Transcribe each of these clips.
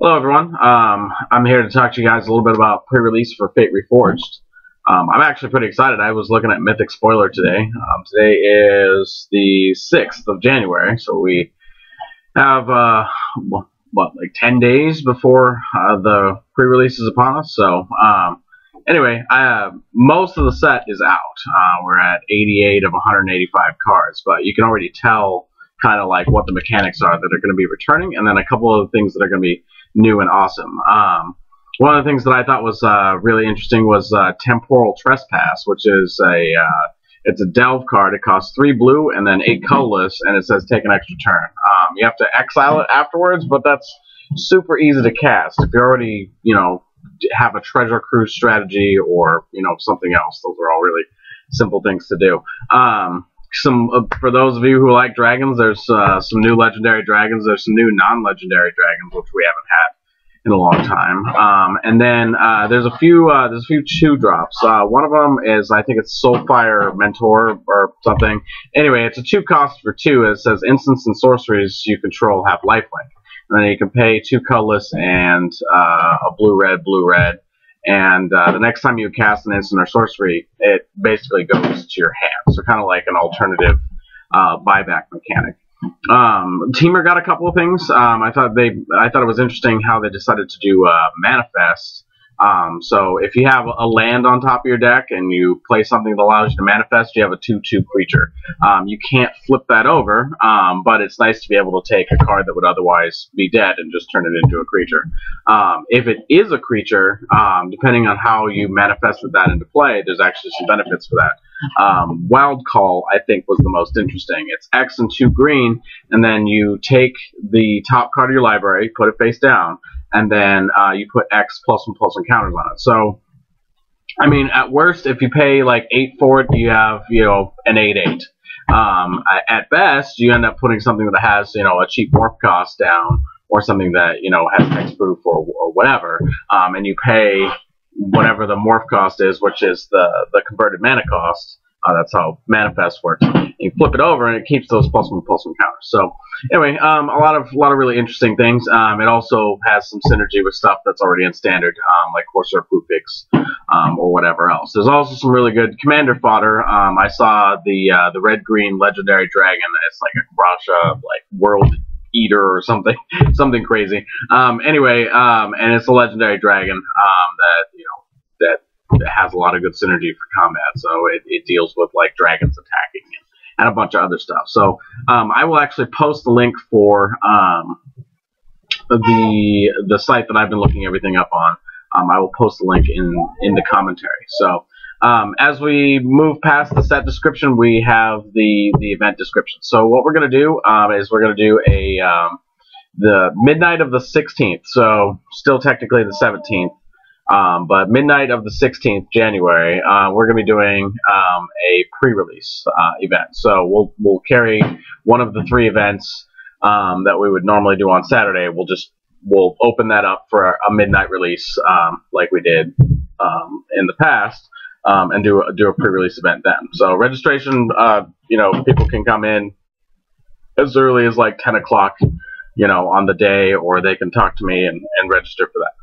Hello everyone, I'm here to talk to you guys a little bit about pre-release for Fate Reforged. I'm actually pretty excited. I was looking at Mythic Spoiler today. Today is the 6th of January, so we have, like 10 days before the pre-release is upon us. So, anyway, most of the set is out. We're at 88 of 185 cards, but you can already tell kind of like what the mechanics are that are going to be returning, and then a couple of things that are going to be new and awesome. One of the things that I thought was really interesting was Temporal Trespass, which is it's a delve card. It costs 3 blue and then 8 colorless, and it says take an extra turn. You have to exile it afterwards, but that's super easy to cast if you already have a treasure cruise strategy or something else. Those are all really simple things to do. For those of you who like dragons, there's some new legendary dragons. There's some new non-legendary dragons, which we haven't had in a long time. And then there's a few 2-drops. One of them is, I think it's Soulfire Mentor or something. Anyway, it's a 2 cost for 2. It says instants and sorceries you control have lifelink, and then you can pay 2 colorless and a blue-red. And the next time you cast an instant or sorcery, it basically goes to your hand. So kind of like an alternative buyback mechanic. Teamer got a couple of things. I thought it was interesting how they decided to do manifest. So if you have a land on top of your deck and you play something that allows you to manifest, you have a 2/2 creature. You can't flip that over, but it's nice to be able to take a card that would otherwise be dead and just turn it into a creature. If it is a creature, depending on how you manifested that into play, there's actually some benefits for that. Wild Call, I think, was the most interesting. It's X and 2 green, and then you take the top card of your library, put it face down, and then you put X +1/+1 counters on it. So, I mean, at worst, if you pay like 8 for it, you have an 8/8. At best, you end up putting something that has a cheap morph cost down, or something that has hexproof or whatever, and you pay whatever the morph cost is, which is the converted mana cost. That's how manifest works. You flip it over and it keeps those +1/+1 counters. So anyway, a lot of really interesting things. It also has some synergy with stuff that's already in standard, like Corsair Prufix, or whatever else. There's also some really good commander fodder. I saw the red-green legendary dragon. It's like a Grasha, like World Eater or something, something crazy. Anyway, and it's a legendary dragon that has a lot of good synergy for combat. So it deals with like dragons attacking and a bunch of other stuff. So I will actually post the link for the site that I've been looking everything up on. I will post the link in the commentary. So as we move past the set description, we have the event description. So what we're going to do is we're going to do the midnight of the 16th. So still technically the 17th. But midnight of the 16th January, we're going to be doing a pre-release event. So we'll carry one of the 3 events that we would normally do on Saturday. We'll open that up for a midnight release, like we did in the past, and do a pre-release event then. So registration, people can come in as early as like 10 o'clock, on the day, or they can talk to me and register for that.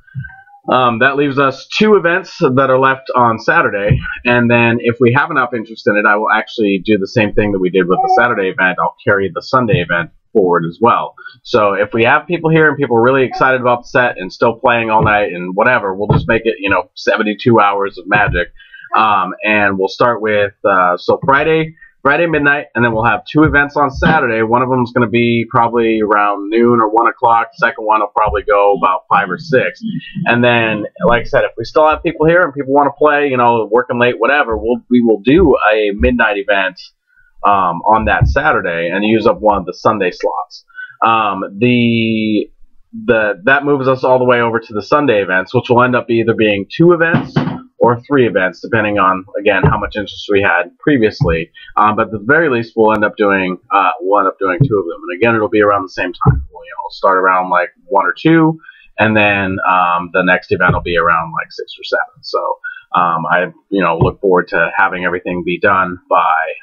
That leaves us 2 events that are left on Saturday, and then if we have enough interest in it, I will actually do the same thing that we did with the Saturday event. I'll carry the Sunday event forward as well. So if we have people here and people are really excited about the set and still playing all night and whatever, we'll just make it 72 hours of magic, and we'll start with so Friday midnight, and then we'll have 2 events on Saturday. One of them is going to be probably around noon or 1 o'clock. The second one will probably go about 5 or 6. And then, like I said, if we still have people here and people want to play, working late, whatever, we will do a midnight event on that Saturday and use up one of the Sunday slots. That moves us all the way over to the Sunday events, which will end up either being 2 events or 3 events, depending on, again, how much interest we had previously. But at the very least, we'll end up doing 2 of them. And again, it'll be around the same time. We'll start around like 1 or 2, and then the next event will be around like 6 or 7. So I look forward to having everything be done by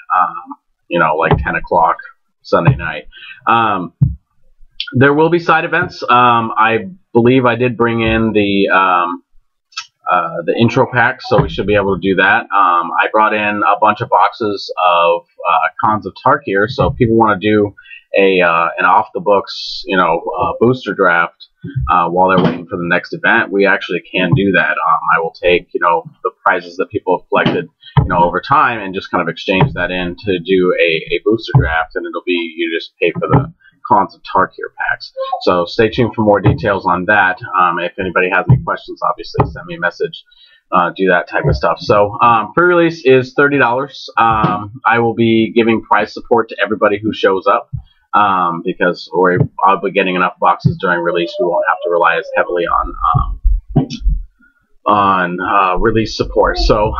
like 10 o'clock Sunday night. There will be side events. I believe I did bring in the intro pack, so we should be able to do that. I brought in a bunch of boxes of Cons of Tarkir, so if people want to do an off the books, booster draft while they're waiting for the next event, we actually can do that. I will take the prizes that people have collected over time and just kind of exchange that in to do a booster draft, and it'll be you just pay for the Cons of Tarkir packs. So stay tuned for more details on that. If anybody has any questions, obviously send me a message. Do that type of stuff. So pre-release is $30. I will be giving prize support to everybody who shows up because I'll be getting enough boxes during release. We won't have to rely as heavily on release support, so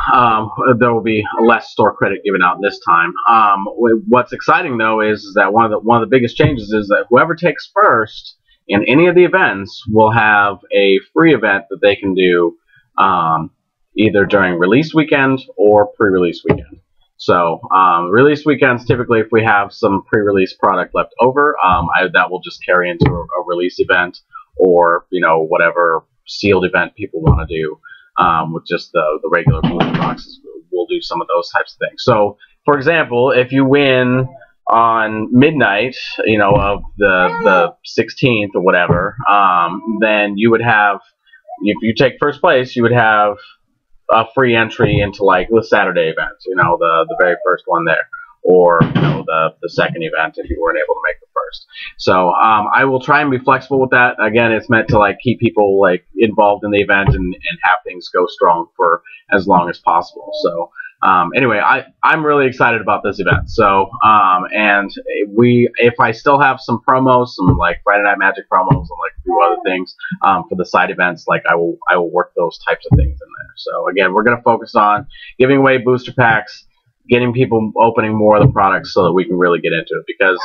there will be less store credit given out this time. What's exciting though is that one of the biggest changes is that whoever takes first in any of the events will have a free event that they can do either during release weekend or pre-release weekend. So release weekends, typically if we have some pre-release product left over, that will just carry into a release event, or whatever sealed event people want to do with just the regular booster boxes. We'll do some of those types of things. So, for example, if you win on midnight, of the 16th or whatever, then you would have, if you take first place, you would have a free entry into like the Saturday event, the very first one there, or the second event if you weren't able to make the first. So I will try and be flexible with that. Again, it's meant to like keep people like involved in the event and have things go strong for as long as possible. So anyway, I'm really excited about this event. So and if I still have some promos, some like Friday Night Magic promos and like a few other things for the side events, like I will work those types of things in there. So again, we're going to focus on giving away booster packs, getting people opening more of the products so that we can really get into it, because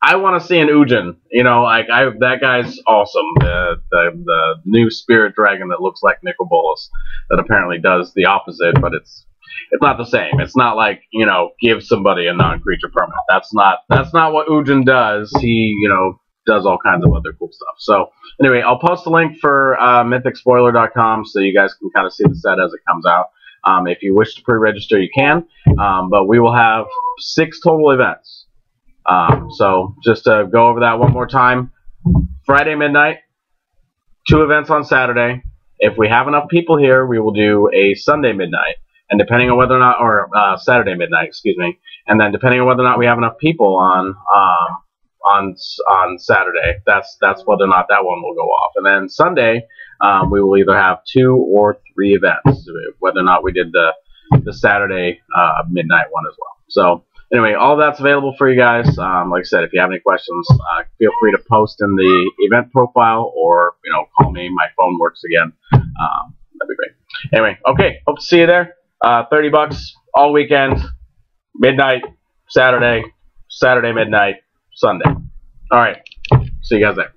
I want to see an Ujin. That guy's awesome. The new spirit dragon that looks like Nicol Bolas that apparently does the opposite, but it's not the same. It's not like give somebody a non-creature permanent. That's not what Ujin does. He does all kinds of other cool stuff. So anyway, I'll post a link for mythicspoiler.com so you guys can kind of see the set as it comes out. If you wish to pre-register, you can, but we will have 6 total events. So just to go over that one more time, Friday midnight, 2 events on Saturday. If we have enough people here, we will do a Sunday midnight, and depending on whether or not, or Saturday midnight, excuse me, and then depending on whether or not we have enough people on Saturday, that's whether or not that one will go off. And then Sunday, we will either have 2 or 3 events, whether or not we did the Saturday midnight one as well. So anyway, all that's available for you guys. Like I said, if you have any questions, feel free to post in the event profile, or call me. My phone works again. That'd be great. Anyway, okay, hope to see you there. $30 all weekend, midnight, Saturday midnight, Sunday. All right, see you guys there.